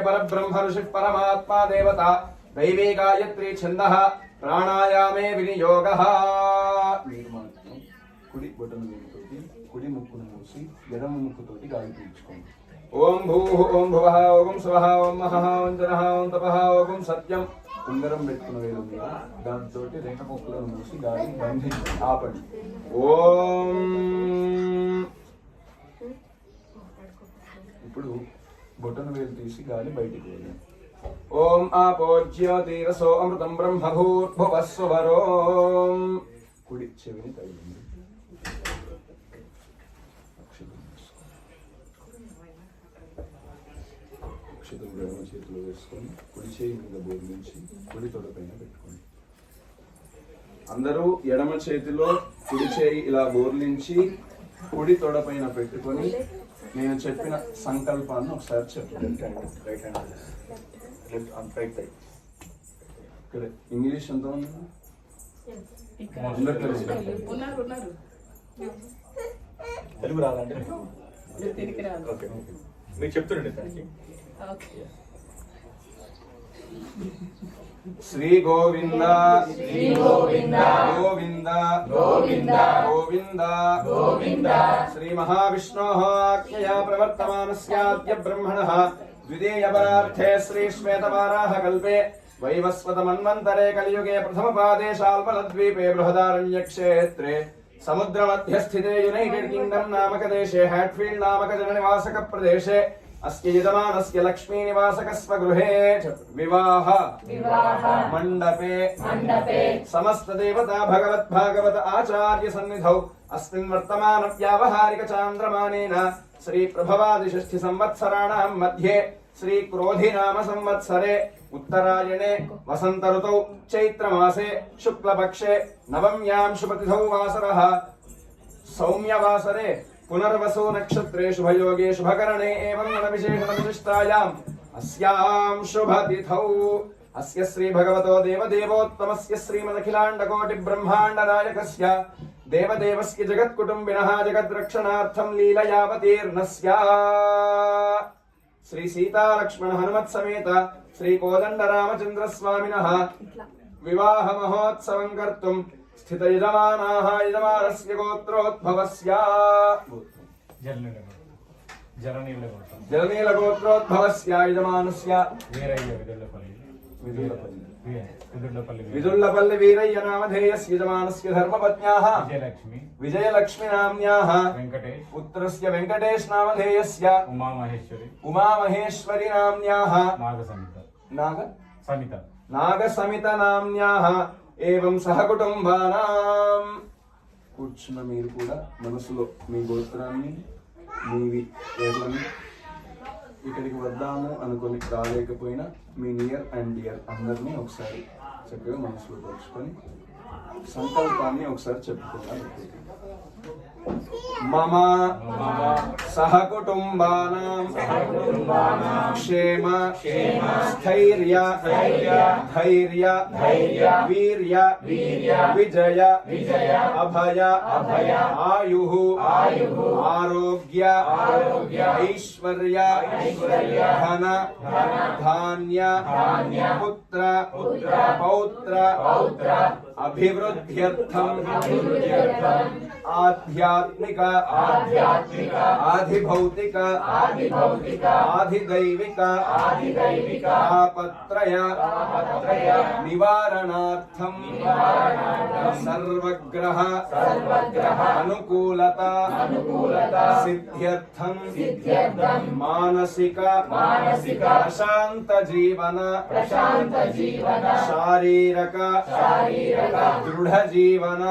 परब्रह्म ऋषि परमात्मा देवता दैवी गायत्री छंदः प्राणायामे विनियोगः कुड़ी बटन कुड़ी मुक्कुनु मूसी एडम मुक्कुतोटी गाली पील्చుకోండి ओम भूः ओम भुवः ओम स्वः ओम महः ओम जनः ओम तपः ओम सत्यं ఉంగరం పెట్టుకున్న వేలు ఉంది దాంతో రెండు ముక్కులను మూసి గాలి బంధించి ఆపండి ఓం ఇప్పుడు బొటన వేలు తీసి గాలి బయటికి వదిలేయండి ఓం ఆపో జ్యోతిరసో అమృతం బ్రహ్మభూర్భువస్వరోం కుడి చెవిని తగిలింది ఎడమ చేతిలో వేసుకొని కుడి చేయి మీద బోర్లించి కుడి తొడ పైన పెట్టుకోండి అందరూ ఎడమ చేతిలో కుడి చేయి ఇలా బోర్లించి కుడి తొడ పైన పెట్టుకొని నేను చెప్పిన సంకల్పాన్ని ఒకసారి చెప్పండి right hand left on right side ఇక్కడ ఇంగ్లీష్ ఎంత ఉంది తెలుగు రాదండి ఓకే మీరు చెప్తుండండి దానికి श्री गोविंद श्री गोविंद गोविंद गोविंद गोविंद गोविंद श्री महाविष्णोः आज्ञया प्रवर्तमानस्याद्य ब्रह्मणः द्वितीय परार्थे श्री श्वेतवाराह कल्पे वैवस्वत मन्वन्तरे कलियुगे प्रथम पादे शाल्मलद्वीपे बृहदारण्य क्षेत्रे समुद्र मध्यस्थिते यूनाइटेड किंगडम नामक देशे हैटफील्ड नामक जननिवासक प्रदेशे अस्के यजमानस्य लक्ष्मी निवासकस्व गृहे विवाह मंडपे समस्त देवता भगवत भागवत आचार्य सन्निधौ अस्मिन् वर्तमान व्यावहारिक चान्द्रमानेन श्री प्रभवादि षष्ठी संवत्सराणां मध्ये श्री क्रोधि नाम संवत्सरे उत्तरायणे वसंत ऋतौ चैत्र मासे शुक्ल पक्षे नवम्यां शुभतिथौ वासरः सौम्य वासरे पुनर्वसु नक्षत्रे शुभयोगे शुभकरणे एवं गुणविशेषण विशिष्टायाम् अस्यां शुभतिथौ अस्य श्री भगवतो देवदेवोत्तमस्य श्रीमदखिलाण्डकोटि ब्रह्माण्ड नायकस्य देवदेवस्य जगत्कुटुम्बिनः जगद्रक्षणार्थं लीलयावतीर्णस्य श्री सीता लक्ष्मण हनुमत् समेत श्री कोदण्ड रामचन्द्र स्वामिनः विवाह महोत्सवं कर्तुं स्थित यजमानाः यजमानस्य गोत्रोद्भवस्य जलनील गोत्रोद्भवस्य यजमानस्य विदुल्लपल्ली वीरय्य नामधेयस्य यजमानस्य धर्मपत्न्याः विजयलक्ष्मी नाम्न्याः पुत्रस्य वेंकटेश नामधेयस्य उमामहेश्वरी नाम्न्याः नागसमिता नाम्न्याः एवं सहकुटुंबानां కూర్చున్న మీరు కూడా మనసులో మీ గోత్రాన్ని మీ పేర్లని ఇక్కడికి వద్దాము అనుకొని రాలేకపోయినా మీ నియర్ అండ్ డియర్ అందరినీ ఒకసారి చక్కగా మనసులో తలుచుకొని సంకల్పాన్ని ఒకసారి చెప్పుకుందాం मम सहकुटुम्बानां क्षेम स्थैर्य धैर्य वीर्य विजय अभय आयुः आरोग्य ऐश्वर्य धन धान्य पुत्र पौत्र अभिवृद्ध्यर्थं आध्यात्मिक आधिभौतिक आधिदैविक आपत्रय निवारणार्थं सर्वग्रह अनुकूलता सिद्ध्यर्थं मानसिक प्रशांत जीवन शारीरक दृढ़ जीवन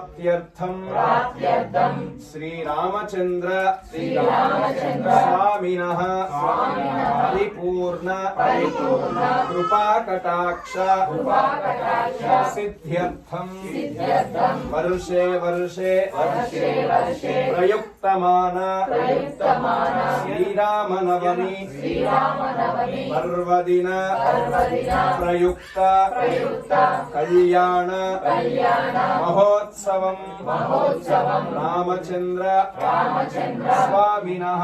प्राप्त्यर्थं श्री रामचंद्र स्वामिनः परिपूर्ण कृपा कटाक्ष सिद्ध्यर्थं वर्षे वर्षे प्रयुक्त ప్రయుక్తమాన శ్రీరామనవమి పర్వదిన ప్రయుక్త కళ్యాణ మహోత్సవం రామచంద్ర స్వామినః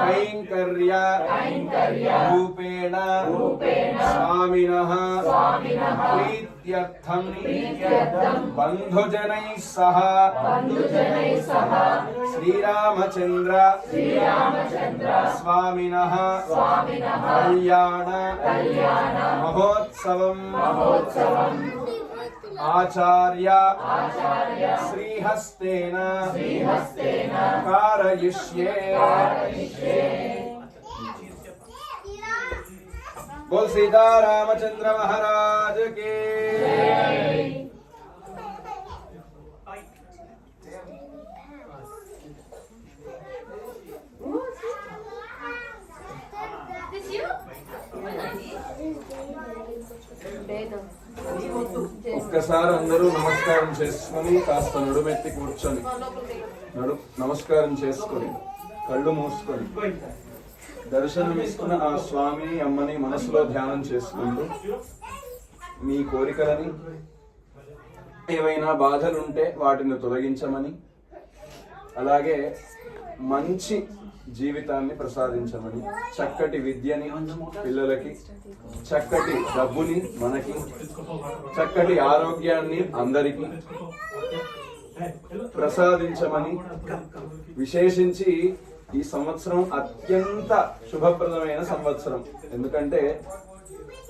కైంకర్య రూపేణ స్వామినః ప్రీత్యర్థం బంధుజనైః సహ శ్రీరామచంద్ర స్వామినః కళ్యాణ మహోత్సవం ఆచార్య శ్రీహస్తేన కారయిష్యే. बोल सीता रामचंद्र महाराज के. ఒక్కసారి అందరూ నమస్కారం చేసుకొని కాస్త నడుమెత్తి కూర్చొని నమస్కారం చేసుకొని కళ్ళు మూసుకొని దర్శనమిస్తున్న ఆ స్వామిని అమ్మని మనసులో ధ్యానం చేసుకుంటూ మీ కోరికలని ఏవైనా బాధలుంటే వాటిని తొలగించమని, అలాగే మంచి జీవితాన్ని ప్రసాదించమని, చక్కటి విద్యని పిల్లలకి, చక్కటి డబ్బుని మనకి, చక్కటి ఆరోగ్యాన్ని అందరికీ ప్రసాదించమని, విశేషించి ఈ సంవత్సరం అత్యంత శుభప్రదమైన సంవత్సరం. ఎందుకంటే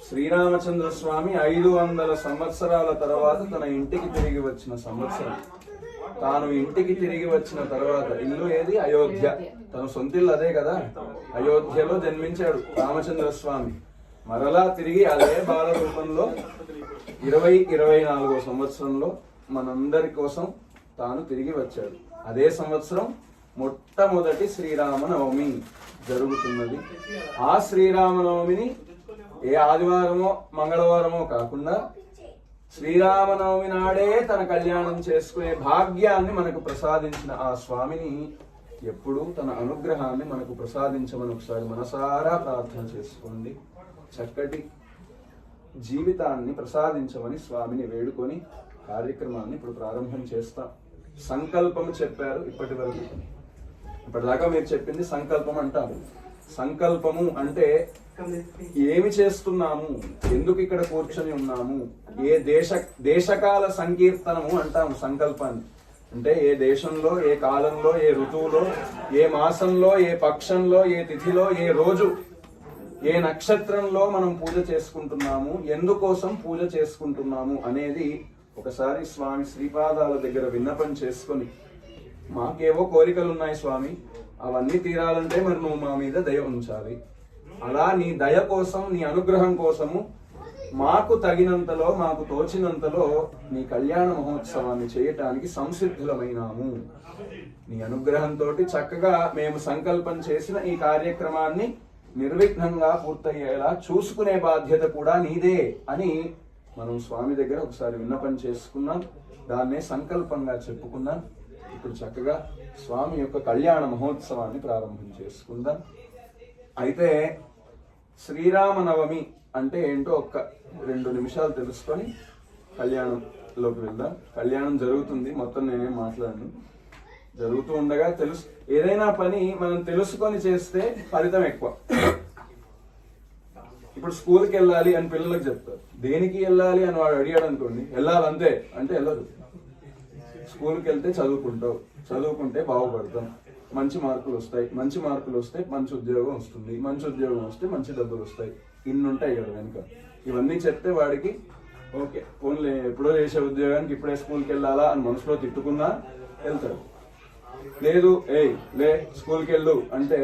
శ్రీరామచంద్ర స్వామి 500 సంవత్సరాల తర్వాత తన ఇంటికి తిరిగి వచ్చిన సంవత్సరం. తాను ఇంటికి తిరిగి వచ్చిన తర్వాత, ఇల్లు ఏది? అయోధ్య. తన సొంతిల్లు అదే కదా, అయోధ్యలో జన్మించాడు రామచంద్ర స్వామి. మరలా తిరిగి అదే బాల రూపంలో 2024వ సంవత్సరంలో మనందరి కోసం తాను తిరిగి వచ్చాడు. అదే సంవత్సరం మొట్టమొదటి శ్రీరామనవమి జరుగుతున్నది. ఆ శ్రీరామనవమిని ఏ ఆదివారమో మంగళవారమో కాకుండా శ్రీరామనవమి నాడే తన కళ్యాణం చేసుకునే భాగ్యాన్ని మనకు ప్రసాదించిన ఆ స్వామిని ఎప్పుడూ తన అనుగ్రహాన్ని మనకు ప్రసాదించమని ఒకసారి మనసారా ప్రార్థన చేసుకోండి. చక్కటి జీవితాన్ని ప్రసాదించమని స్వామిని వేడుకొని కార్యక్రమాన్ని ఇప్పుడు ప్రారంభం చేస్తాం. సంకల్పం చెప్పారు ఇప్పటి వరకు. ఇప్పటిదాకా మీరు చెప్పింది సంకల్పం అంటారు. సంకల్పము అంటే ఏమి చేస్తున్నాము, ఎందుకు ఇక్కడ కూర్చొని ఉన్నాము, ఏ దేశకాల సంకీర్తనము అంటాము సంకల్పాన్ని. అంటే ఏ దేశంలో, ఏ కాలంలో, ఏ ఋతువులో, ఏ మాసంలో, ఏ పక్షంలో, ఏ తిథిలో, ఏ రోజు, ఏ నక్షత్రంలో మనం పూజ చేసుకుంటున్నాము, ఎందుకోసం పూజ చేసుకుంటున్నాము అనేది ఒకసారి స్వామి శ్రీపాదాల దగ్గర విన్నపం చేసుకొని, మాకేవో కోరికలు ఉన్నాయి స్వామి, అవన్నీ తీరాలంటే మరి నువ్వు మా మీద దయ ఉంచాలి. అలా నీ దయ కోసం, నీ అనుగ్రహం కోసము మాకు తగినంతలో, మాకు తోచినంతలో నీ కళ్యాణ మహోత్సవాన్ని చేయటానికి సంసిద్ధులమైనాము. నీ అనుగ్రహంతో చక్కగా మేము సంకల్పం చేసిన ఈ కార్యక్రమాన్ని నిర్విఘ్నంగా పూర్తయ్యేలా చూసుకునే బాధ్యత కూడా నీదే అని మనం స్వామి దగ్గర ఒకసారి విన్నపం చేసుకున్నాం. దాన్నే సంకల్పంగా చెప్పుకున్నాం. ఇప్పుడు చక్కగా స్వామి యొక్క కళ్యాణ మహోత్సవాన్ని ప్రారంభం చేసుకుందాం. అయితే శ్రీరామనవమి అంటే ఏంటో ఒక్క 2 నిమిషాలు తెలుసుకొని కళ్యాణంలోకి వెళ్దాం. కళ్యాణం జరుగుతుంది, మొత్తం నేనేం మాట్లాడను. జరుగుతూ ఉండగా ఏదైనా పని మనం తెలుసుకొని చేస్తే ఫలితం ఎక్కువ. ఇప్పుడు స్కూల్కి వెళ్ళాలి అని పిల్లలకు చెప్తారు. దేనికి వెళ్ళాలి అని వాడు అడిగాడు అనుకోండి, వెళ్ళాలంతే అంటే వెళ్ళదు. స్కూల్కి వెళ్తే చదువుకుంటావు, చదువుకుంటే బాగుపడతాం, మంచి మార్కులు వస్తాయి, మంచి మార్కులు వస్తే మంచి ఉద్యోగం వస్తుంది, మంచి ఉద్యోగం వస్తే మంచి డబ్బులు వస్తాయి. ఇన్ని ఉంటాయి కదా వెనుక. ఇవన్నీ చెప్తే వాడికి ఓకే, ఓన్లీ ఎప్పుడో చేసే ఉద్యోగానికి ఇప్పుడే స్కూల్కి వెళ్ళాలా అని మనసులో తిట్టుకున్నా వెళ్తాడు. లేదు లే స్కూల్కి వెళ్ళు అంటే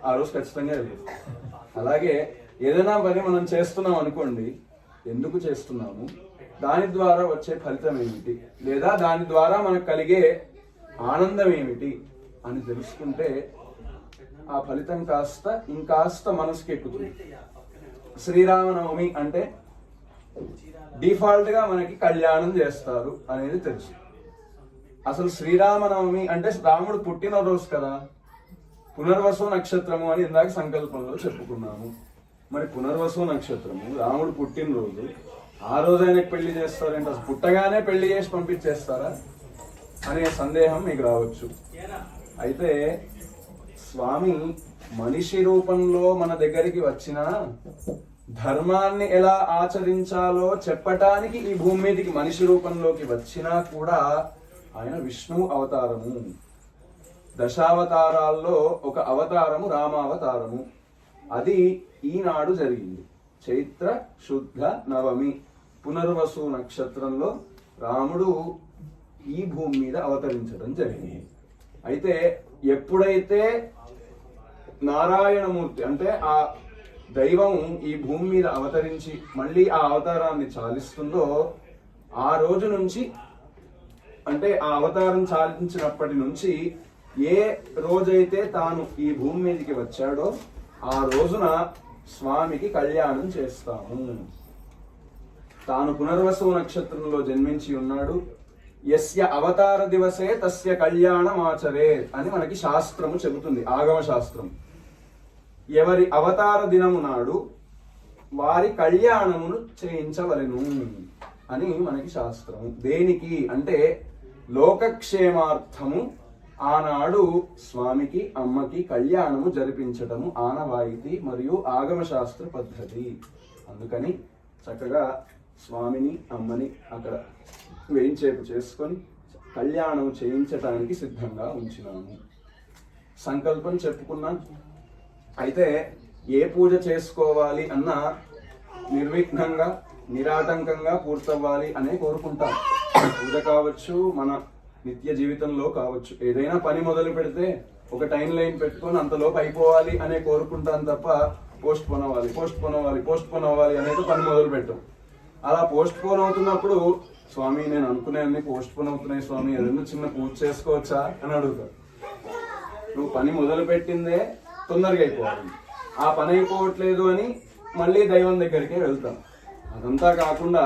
ఆ రోజు ఖచ్చితంగా వెళ్తాడు. అలాగే ఏదైనా పని మనం చేస్తున్నాం అనుకోండి, ఎందుకు చేస్తున్నాము, దాని ద్వారా వచ్చే ఫలితం ఏమిటి, లేదా దాని ద్వారా మనకు కలిగే ఆనందం ఏమిటి అని తెలుసుకుంటే ఆ ఫలితం ఇంకాస్త మనసుకి ఎక్కుతుంది. శ్రీరామనవమి అంటే డిఫాల్ట్ గా మనకి కళ్యాణం చేస్తారు అనేది తెలుసు. అసలు శ్రీరామనవమి అంటే రాముడు పుట్టినరోజు కదా, పునర్వసు నక్షత్రము అని ఇందాక సంకల్పంలో చెప్పుకున్నాము. మరి పునర్వసు నక్షత్రము రాముడు పుట్టినరోజు, ఆ రోజు ఆయనకు పెళ్లి చేస్తారంటే అసలు పుట్టగానే పెళ్లి చేసి పంపించేస్తారా అనే సందేహం మీకు రావచ్చు. అయితే స్వామి మనిషి రూపంలో మన దగ్గరికి వచ్చిన ధర్మాన్ని ఎలా ఆచరించాలో చెప్పటానికి ఈ భూమి మీదకి మనిషి రూపంలోకి వచ్చినా కూడా ఆయన విష్ణు అవతారము. దశావతారాల్లో ఒక అవతారము రామావతారము. అది ఈనాడు జరిగింది. చైత్ర శుద్ధ నవమి పునర్వసు నక్షత్రంలో రాముడు ఈ భూమి మీద అవతరించడం జరిగింది. అయితే ఎప్పుడైతే నారాయణమూర్తి అంటే ఆ దైవం ఈ భూమి మీద అవతరించి మళ్ళీ ఆ అవతారాన్ని చాలిస్తుందో ఆ రోజు నుంచి, అంటే ఆ అవతారం చాలించినప్పటి నుంచి ఏ రోజైతే తాను ఈ భూమి మీదకి వచ్చాడో ఆ రోజున స్వామికి కళ్యాణం చేస్తాము. తాను పునర్వసు నక్షత్రంలో జన్మించి ఉన్నాడు. యస్య అవతార దివసే తస్య కళ్యాణం ఆచరే అని మనకి శాస్త్రము చెబుతుంది, ఆగమ శాస్త్రం. ఎవరి అవతార దినము నాడు వారి కళ్యాణమును చేయించవలెను అని మనకి శాస్త్రము. దేనికి అంటే లోకక్షేమార్థము ఆనాడు స్వామికి అమ్మకి కళ్యాణము జరిపించటము ఆనవాయితీ మరియు ఆగమ శాస్త్ర పద్ధతి. అందుకని చక్కగా స్వామిని అమ్మని అక్కడ వేయించేపు చేసుకొని కళ్యాణం చేయించటానికి సిద్ధంగా ఉంచినాము. సంకల్పం చెప్పుకున్నాం. అయితే ఏ పూజ చేసుకోవాలి అన్నా నిర్విఘ్నంగా నిరాటంకంగా పూర్తవ్వాలి అనే కోరుకుంటాం. పూజ కావచ్చు, మన నిత్య జీవితంలో కావచ్చు, ఏదైనా పని మొదలు పెడితే ఒక టైం లైన్ పెట్టుకొని అంతలోపు అయిపోవాలి అనే కోరుకుంటాం తప్ప పోస్ట్ పోన్ అవ్వాలి అనేది పని మొదలు పెట్టాం. అలా పోస్ట్ పోన్ అవుతున్నప్పుడు స్వామి నేను అనుకునే అన్ని పోస్ట్ పోన్ అవుతున్నాయి స్వామి, ఏదైనా చిన్న పూజ చేసుకోవచ్చా అని అడుగుతారు. నువ్వు పని మొదలు పెట్టిందే తొందరగా అయిపోవాలి, ఆ పని అయిపోవట్లేదు అని మళ్ళీ దైవం దగ్గరికే వెళ్తాం. అదంతా కాకుండా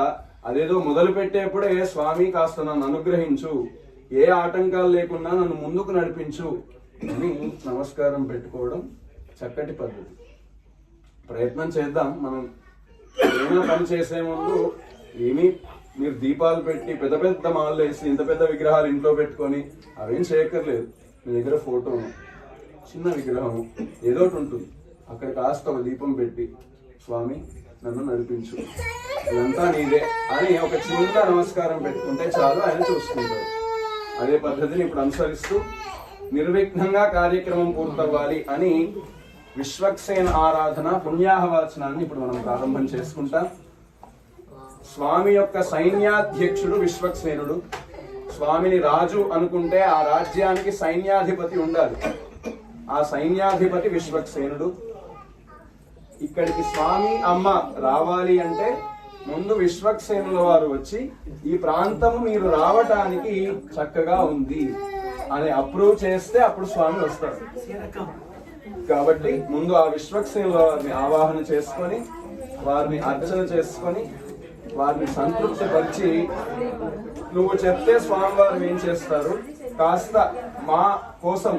అదేదో మొదలు పెట్టేప్పుడే స్వామి కాస్త నన్ను అనుగ్రహించు, ఏ ఆటంకాలు లేకుండా నన్ను ముందుకు నడిపించు అని నమస్కారం పెట్టుకోవడం చక్కటి పద్ధతి. ప్రయత్నం చేద్దాం. మనం ఏమైనా పని చేసే ముందు మీరు దీపాలు పెట్టి పెద్ద పెద్ద మాలలు వేసి ఇంత పెద్ద విగ్రహాలు ఇంట్లో పెట్టుకొని అవేం చేయక్కర్లేదు. మీ దగ్గర ఫోటో, చిన్న విగ్రహం ఏదో ఒకటి ఉంటుంది, అక్కడ కాస్త ఒక దీపం పెట్టి స్వామి నన్ను నడిపించు, ఇదంతా నీదే అని ఒక చిన్న నమస్కారం పెట్టుకుంటే చాలు, ఆయన చూసుకుంటారు. అదే పద్ధతిని ఇప్పుడు అనుసరిస్తూ నిర్విఘ్నంగా కార్యక్రమం పూర్తవ్వాలి అని విశ్వక్సేన ఆరాధన పుణ్యాహవాచనాన్ని ఇప్పుడు మనం ప్రారంభం చేసుకుంటాం. స్వామి యొక్క సైన్యాధ్యక్షుడు విశ్వక్సేనుడు. స్వామిని రాజు అనుకుంటే ఆ రాజ్యానికి సైన్యాధిపతి ఉండాలి. ఆ సైన్యాధిపతి విశ్వక్సేనుడు. ఇక్కడికి స్వామి అమ్మ రావాలి అంటే ముందు విశ్వక్సేనుల వారు వచ్చి ఈ ప్రాంతము మీరు రావటానికి చక్కగా ఉంది అని అప్రూవ్ చేస్తే అప్పుడు స్వామి వస్తారు. కాబట్టి ముందు ఆ విశ్వక్సేనుల వారిని ఆవాహన చేసుకొని వారిని అర్చన చేసుకొని వారిని సంతృప్తి పరిచి, నువ్వు చెప్తే స్వామి వారు ఏం చేస్తారు, కాస్త మా కోసం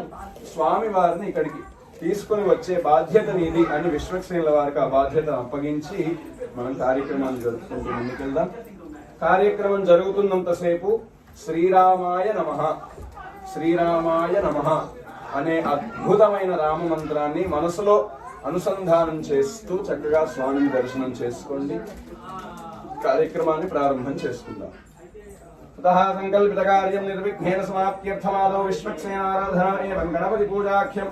స్వామి వారిని ఇక్కడికి తీసుకొని వచ్చే బాధ్యత నీది అని విశ్వక్సేనుల వారికి ఆ బాధ్యతను అప్పగించి మనం కార్యక్రమాన్ని జరుపుకుంటూ ముందుకెళ్దాం. కార్యక్రమం జరుగుతున్నంతసేపు శ్రీరామాయ నమః శ్రీరామాయ నమః అనే అద్భుతమైన రామ మంత్రాన్ని మనసులో అనుసంధానం చేస్తూ చక్కగా స్వామిని దర్శనం చేసుకోండి. కార్యక్రమాన్ని ప్రారంభం చేసుకుందాం. తతః సంకల్పిత కార్యం నిర్విఘ్నేన సమాప్త్యర్థమాదౌ విశ్వక్సేనారాధన ఏవం గణపతి పూజాఖ్యం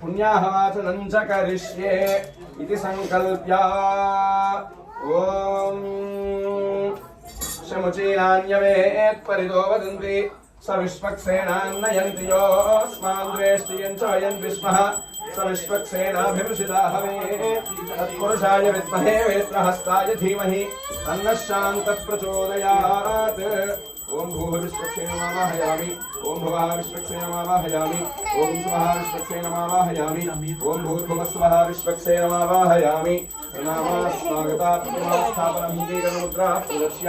పుణ్యాహవాచనం చ కరిష్యే ఇతి సంకల్ప్య ఓం శముచీనాన్యవేత్ పరిదో వదంతి స విశ్వక్సేనాన్నయంతి యోస్మాన్ ద్వేష్టియం చ వయం విష్మః స విశ్వక్సేనాభిమృషితా హవే తత్పురుషాయ విద్మహే వేత్రహస్తాయ ధీమహి తన్నః శాంతః ప్రచోదయాత్. ओम भूर्भुवस्सुवस्सुवाहयामि ओम भुवस्सुवस्सुवाहयामि ओम स्वस्सुवस्सुवाहयामि ओम भूर्भुवस्सुवस्सुवाहयामि स्वागतात्मस्थापनं मुद्रा प्रदर्श्य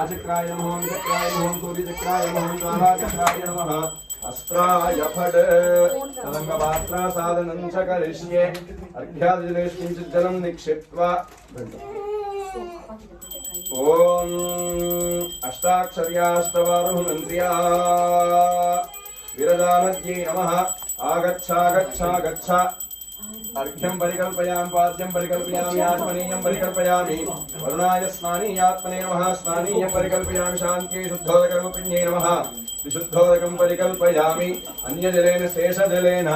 आचक्राय नमः विचक्राय नमः सूर्यचक्राय नमः स्वाहाचक्राय नमः अस्त्राय फड तदङ्गपात्रा साधनं च करिष्ये अर्घ्यादिजलेष्किञ्चित् जलं निक्षिप्त्वा ओम अष्टाक्षर्याष्टवारुहमन्त्र्या विरजानद्यै नमः आगच्छागच्छागच्छ अर्घ्यं परिकल्पयामि पाद्यं परिकल्पयामि आत्मनीयं परिकल्पयामि वरुणाय स्नानीयात्मने नमः स्नानीयं परिकल्पयामि शान्त्यै शुद्धोदकरूपिण्यै नमः विशुद्धोदकं परिकल्पयामि अन्यजलेन शेषजलेन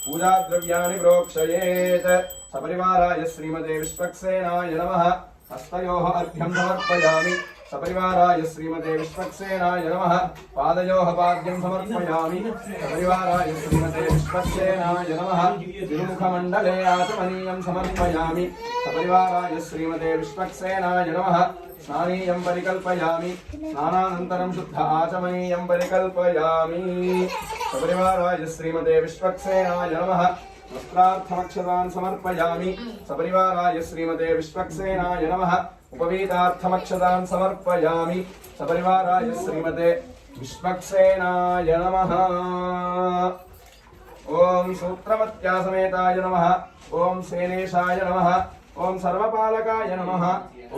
पूजाद्रव्याणि प्रोक्षयेत् सपरिवाराय श्रीमते विश्वक्सेनाय नमः हस्तयोः अर्घ्यं समर्पयामि सपरिवाराय श्रीमते विश्वक्सेनाय नमः पादयोः पाद्यं समर्पयामि सपरिवाराय श्रीमते विश्वक्सेनाय नमः तिरुमुखमण्डले आचमनीयं समर्पयामि सपरिवाराय श्रीमते विश्वक्सेनाय नमः स्नानीयं परिकल्पयामि स्नानानन्तरं शुद्ध आचमनीयं परिकल्पयामि सपरिवाराय श्रीमते विश्वक्सेनाय नमः वस्त्रार्थमक्षतान् समर्पयामि सपरिवाराय श्रीमते विश्वक्सेनाय नमः उपवीतार्थमक्षतान् समर्पयामि सपरिवाराय श्रीमते विश्वक्सेनाय नमः ओम सूत्रमत्या समेताय नमः ओम सेनेशाय नमः ओम सर्वपालकाय नमः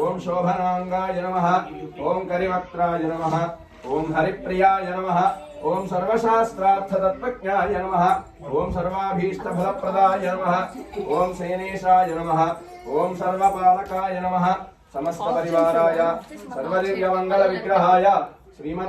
ओम शोभनांगाय नमः ओम करिवक्त्राय नमः ओम हरिप्रियाय नमः ओम सर्वशास्त्रार्थतत्त्वज्ञाय नमः ओम सर्वाभीष्टफलप्रदाय नमः ओम सेनेशाय नमः ओम सर्वपालकाय नमः समस्त परिवाराय सर्वदिव्यमंगल विग्रहाय श्रीमत्